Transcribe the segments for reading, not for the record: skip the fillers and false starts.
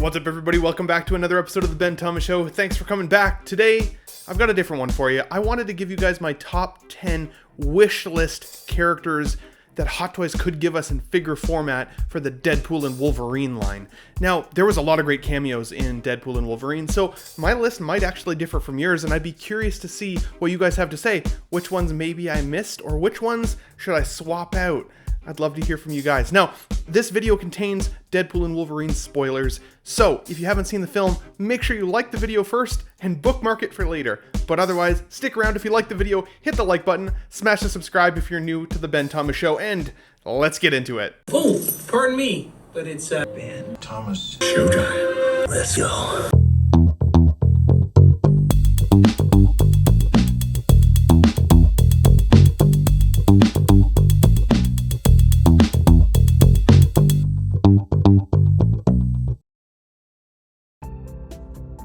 What's up, everybody? Welcome back to another episode of the Ben Thomas Show. Thanks for coming back. Today, I've got a different one for you. I wanted to give you guys my top 10 wish list characters that Hot Toys could give us in figure format for the Deadpool and Wolverine line. Now, there was a lot of great cameos in Deadpool and Wolverine, so my list might actually differ from yours, and I'd be curious to see what you guys have to say. Which ones maybe I missed, or which ones should I swap out? I'd love to hear from you guys. Now, this video contains Deadpool and Wolverine spoilers, so if you haven't seen the film, make sure you like the video first and bookmark it for later. But otherwise, stick around if you like the video, hit the like button, smash the subscribe if you're new to the Ben Thomas Show, and let's get into it. Oh, pardon me, but it's Ben Thomas Showtime. Let's go.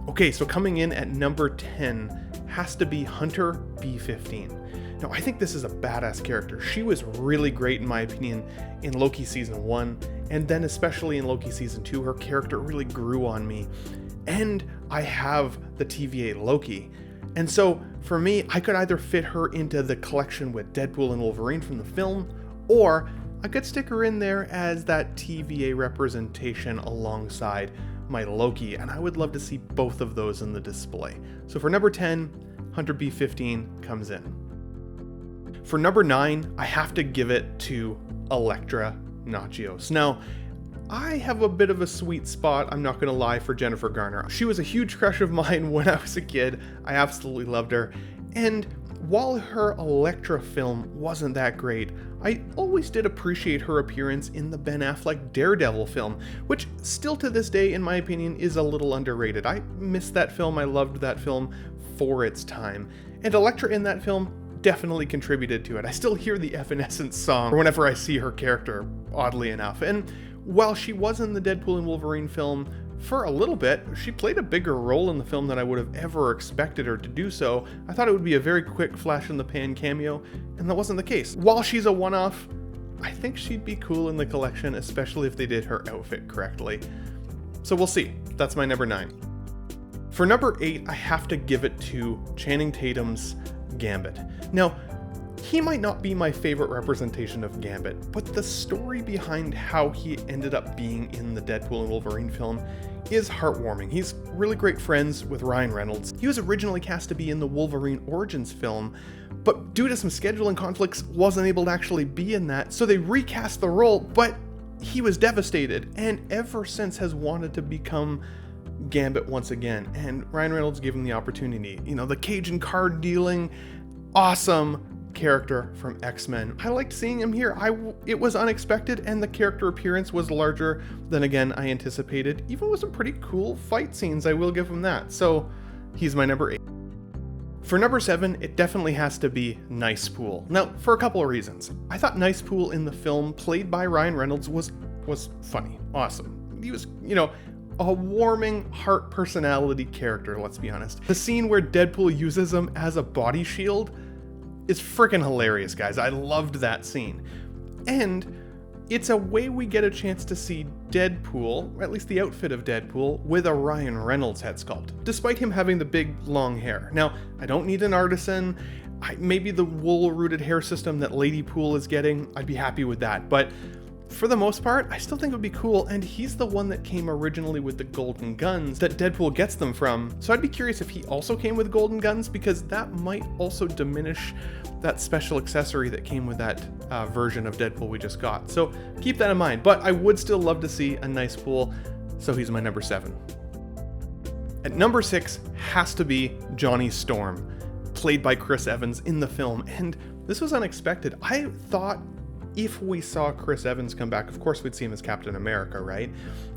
Okay, so coming in at number 10 has to be Hunter B-15. Now, I think this is a badass character. She was really great, in my opinion, in Loki Season 1, and then especially in Loki Season 2, her character really grew on me. And I have the TVA Loki. And so, for me, I could either fit her into the collection with Deadpool and Wolverine from the film, or I could stick her in there as that TVA representation alongside my Loki, and I would love to see both of those in the display. So for number 10, Hunter B-15 comes in. For number 9, I have to give it to Elektra Natchios. Now, I have a bit of a sweet spot, I'm not gonna lie, for Jennifer Garner. She was a huge crush of mine when I was a kid. I absolutely loved her. And while her Elektra film wasn't that great, I always did appreciate her appearance in the Ben Affleck Daredevil film, which still to this day, in my opinion, is a little underrated. I missed that film, I loved that film for its time. And Elektra in that film definitely contributed to it. I still hear the Evanescence song whenever I see her character, oddly enough. And while she was in the Deadpool and Wolverine film for a little bit, she played a bigger role in the film than I would have ever expected her to do so. I thought it would be a very quick flash in the pan cameo, and that wasn't the case. While she's a one-off, I think she'd be cool in the collection, especially if they did her outfit correctly. So we'll see. That's my number 9. For number 8, I have to give it to Channing Tatum's Gambit. Now, he might not be my favorite representation of Gambit, but the story behind how he ended up being in the Deadpool and Wolverine film is heartwarming. He's really great friends with Ryan Reynolds. He was originally cast to be in the Wolverine Origins film, but due to some scheduling conflicts, wasn't able to actually be in that, so they recast the role, but he was devastated, and ever since has wanted to become Gambit once again, and Ryan Reynolds gave him the opportunity. You know, the Cajun card dealing, awesome character from X-Men. I liked seeing him here. It was unexpected, and the character appearance was larger than, again, I anticipated. Even with some pretty cool fight scenes, I will give him that. So he's my number 8. For number 7, it definitely has to be Nicepool. Now, for a couple of reasons. I thought Nicepool in the film, played by Ryan Reynolds, was funny, awesome. He was, you know, a warming heart personality character, let's be honest. The scene where Deadpool uses him as a body shield is freaking hilarious, guys. I loved that scene. And it's a way we get a chance to see Deadpool, or at least the outfit of Deadpool, with a Ryan Reynolds head sculpt, despite him having the big long hair. Now, I don't need an artisan. Maybe the wool-rooted hair system that Lady Pool is getting, I'd be happy with that. But for the most part, I still think it would be cool, and he's the one that came originally with the golden guns that Deadpool gets them from. So I'd be curious if he also came with golden guns, because that might also diminish that special accessory that came with that version of Deadpool we just got. So keep that in mind, but I would still love to see a Nicepool, so he's my number 7. At number 6 has to be Johnny Storm, played by Chris Evans in the film, and this was unexpected. I thought if we saw Chris Evans come back, of course we'd see him as Captain America, right?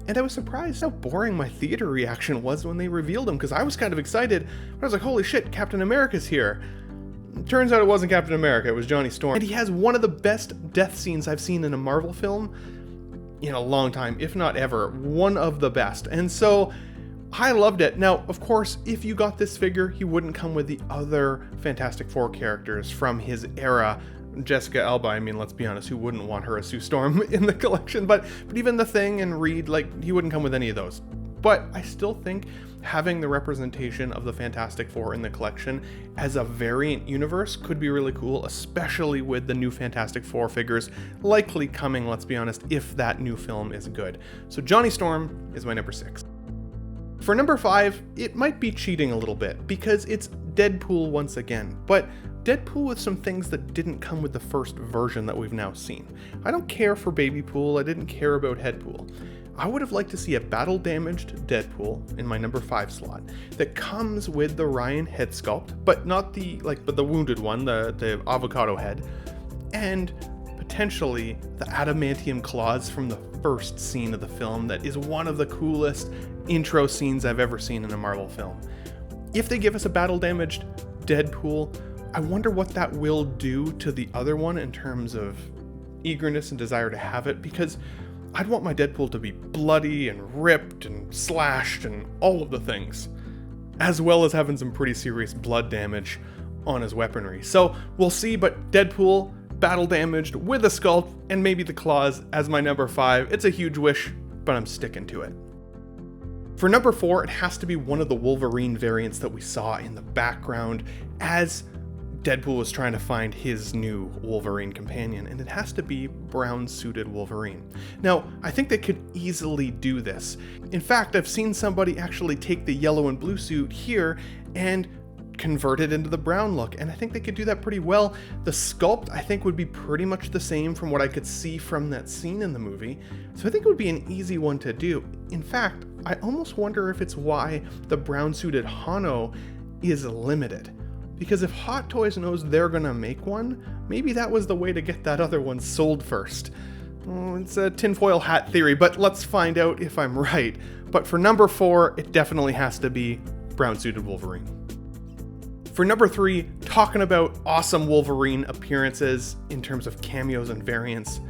And I was surprised how boring my theater reaction was when they revealed him, because I was kind of excited. I was like, holy shit, Captain America's here. Turns out it wasn't Captain America, it was Johnny Storm. And he has one of the best death scenes I've seen in a Marvel film in a long time, if not ever. One of the best. And so I loved it. Now, of course, if you got this figure, he wouldn't come with the other Fantastic Four characters from his era. Jessica Alba, I mean, let's be honest, who wouldn't want her as Sue Storm in the collection? But even The Thing and Reed, like, he wouldn't come with any of those. but I still think having the representation of the Fantastic Four in the collection as a variant universe could be really cool, especially with the new Fantastic Four figures likely coming, let's be honest, if that new film is good. So Johnny Storm is my number 6. For number 5, it might be cheating a little bit because it's Deadpool once again, but Deadpool with some things that didn't come with the first version that we've now seen. I don't care for Baby Pool, I didn't care about Headpool. I would have liked to see a battle-damaged Deadpool in my number 5 slot that comes with the Ryan head sculpt, but not the wounded one, the avocado head, and potentially the adamantium claws from the first scene of the film that is one of the coolest intro scenes I've ever seen in a Marvel film. If they give us a battle-damaged Deadpool, I wonder what that will do to the other one in terms of eagerness and desire to have it, because I'd want my Deadpool to be bloody and ripped and slashed and all of the things, as well as having some pretty serious blood damage on his weaponry. So we'll see, but Deadpool, battle damaged with a sculpt and maybe the claws as my number 5. It's a huge wish, but I'm sticking to it. For number 4, it has to be one of the Wolverine variants that we saw in the background as Deadpool was trying to find his new Wolverine companion, and it has to be brown-suited Wolverine. Now, I think they could easily do this. In fact, I've seen somebody actually take the yellow and blue suit here and convert it into the brown look, and I think they could do that pretty well. The sculpt, I think, would be pretty much the same from what I could see from that scene in the movie, so I think it would be an easy one to do. In fact, I almost wonder if it's why the brown-suited Hano is limited. Because if Hot Toys knows they're gonna make one, maybe that was the way to get that other one sold first. It's a tinfoil hat theory, but let's find out if I'm right. But for number 4, it definitely has to be brown-suited Wolverine. For number 3, talking about awesome Wolverine appearances in terms of cameos and variants,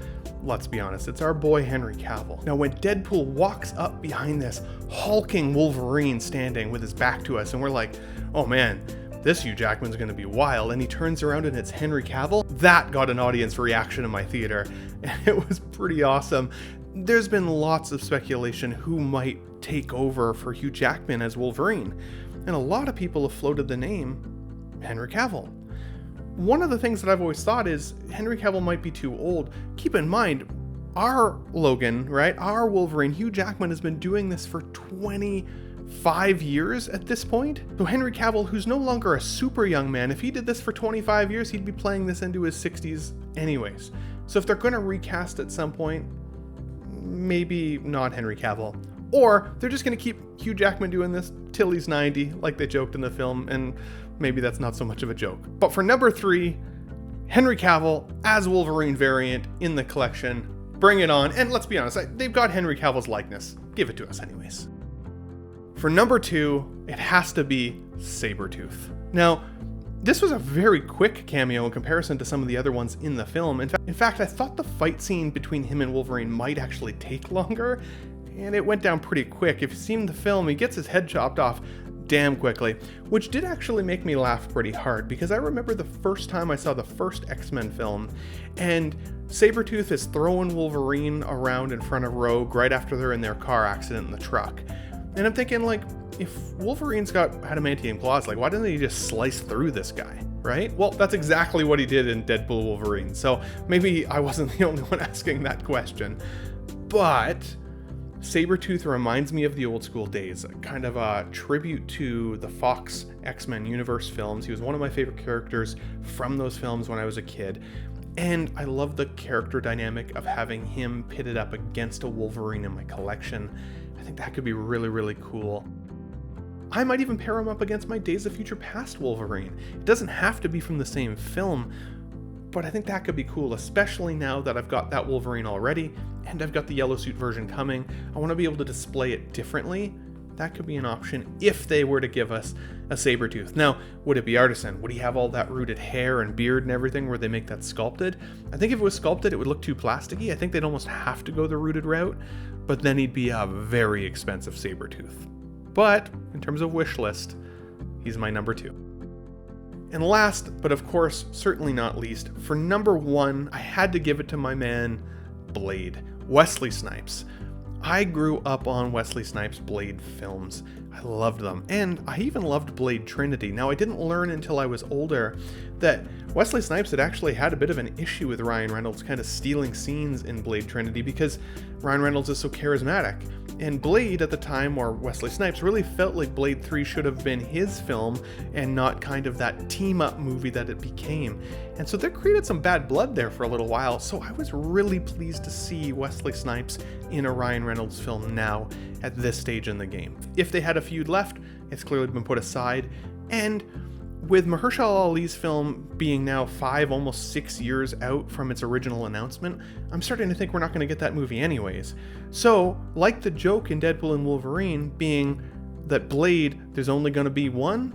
let's be honest, it's our boy Henry Cavill. Now when Deadpool walks up behind this hulking Wolverine standing with his back to us and we're like, oh man, this Hugh Jackman's gonna be wild, and he turns around and it's Henry Cavill, that got an audience reaction in my theater, and it was pretty awesome. There's been lots of speculation who might take over for Hugh Jackman as Wolverine, and a lot of people have floated the name Henry Cavill. One of the things that I've always thought is Henry Cavill might be too old. Keep in mind, our Logan, right, our Wolverine, Hugh Jackman has been doing this for 25 years at this point. So Henry Cavill, who's no longer a super young man, if he did this for 25 years, he'd be playing this into his 60s anyways. So if they're going to recast at some point, maybe not Henry Cavill. Or they're just going to keep Hugh Jackman doing this till he's 90, like they joked in the film, and maybe that's not so much of a joke. But for number 3, Henry Cavill as Wolverine variant in the collection. Bring it on. And let's be honest, they've got Henry Cavill's likeness. Give it to us anyways. For number 2, it has to be Sabretooth. Now, this was a very quick cameo in comparison to some of the other ones in the film. In fact, I thought the fight scene between him and Wolverine might actually take longer, and it went down pretty quick. If you've seen the film, he gets his head chopped off damn quickly, which did actually make me laugh pretty hard, because I remember the first time I saw the first X-Men film, and Sabretooth is throwing Wolverine around in front of Rogue right after they're in their car accident in the truck. And I'm thinking, like, if Wolverine's got adamantium claws, like, why didn't he just slice through this guy, right? Well, that's exactly what he did in Deadpool Wolverine, so maybe I wasn't the only one asking that question. But Sabretooth reminds me of the old school days, kind of a tribute to the Fox X-Men universe films. He was one of my favorite characters from those films when I was a kid. And I love the character dynamic of having him pitted up against a Wolverine in my collection. I think that could be really, really cool. I might even pair him up against my Days of Future Past Wolverine. It doesn't have to be from the same film, but I think that could be cool, especially now that I've got that Wolverine already, and I've got the yellow suit version coming. I want to be able to display it differently. That could be an option if they were to give us a Sabretooth. Now, would it be artisan? Would he have all that rooted hair and beard and everything where they make that sculpted? I think if it was sculpted, it would look too plasticky. I think they'd almost have to go the rooted route, but then he'd be a very expensive Sabretooth. But in terms of wish list, he's my number 2. And last, but of course, certainly not least, for number 1, I had to give it to my man, Blade, Wesley Snipes. I grew up on Wesley Snipes' Blade films. I loved them, and I even loved Blade Trinity. Now, I didn't learn until I was older that Wesley Snipes had actually had a bit of an issue with Ryan Reynolds kind of stealing scenes in Blade Trinity because Ryan Reynolds is so charismatic. And Blade at the time, or Wesley Snipes, really felt like Blade 3 should have been his film and not kind of that team-up movie that it became. And so that created some bad blood there for a little while, so I was really pleased to see Wesley Snipes in a Ryan Reynolds film now at this stage in the game. If they had a feud left, it's clearly been put aside, and with Mahershala Ali's film being now 5, almost 6 years out from its original announcement, I'm starting to think we're not going to get that movie anyways. So, like the joke in Deadpool and Wolverine being that Blade, there's only going to be one,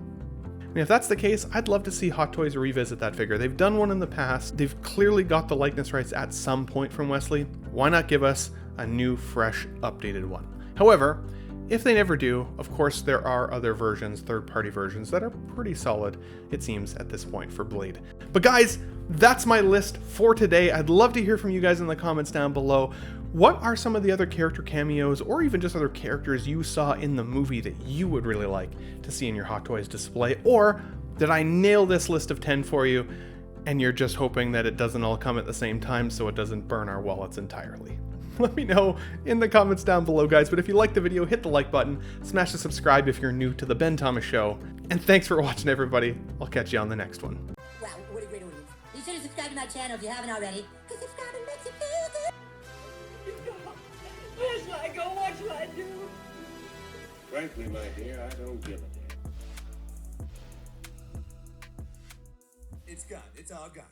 I mean, if that's the case, I'd love to see Hot Toys revisit that figure. They've done one in the past, they've clearly got the likeness rights at some point from Wesley. Why not give us a new, fresh, updated one? However, if they never do, of course there are other versions, third-party versions, that are pretty solid, it seems, at this point for Blade. But guys, that's my list for today. I'd love to hear from you guys in the comments down below. What are some of the other character cameos, or even just other characters you saw in the movie that you would really like to see in your Hot Toys display? Or did I nail this list of 10 for you, and you're just hoping that it doesn't all come at the same time so it doesn't burn our wallets entirely? Let me know in the comments down below, guys. But if you liked the video, hit the like button, smash the subscribe if you're new to the Ben Thomas Show, and thanks for watching, everybody. I'll catch you on the next one. Wow, what a great audience. Be sure to subscribe to my channel if you haven't already, because subscribing makes you feel good. Where shall I go? What shall I do? Frankly, my dear, I don't give a damn. It's gone. It's all gone.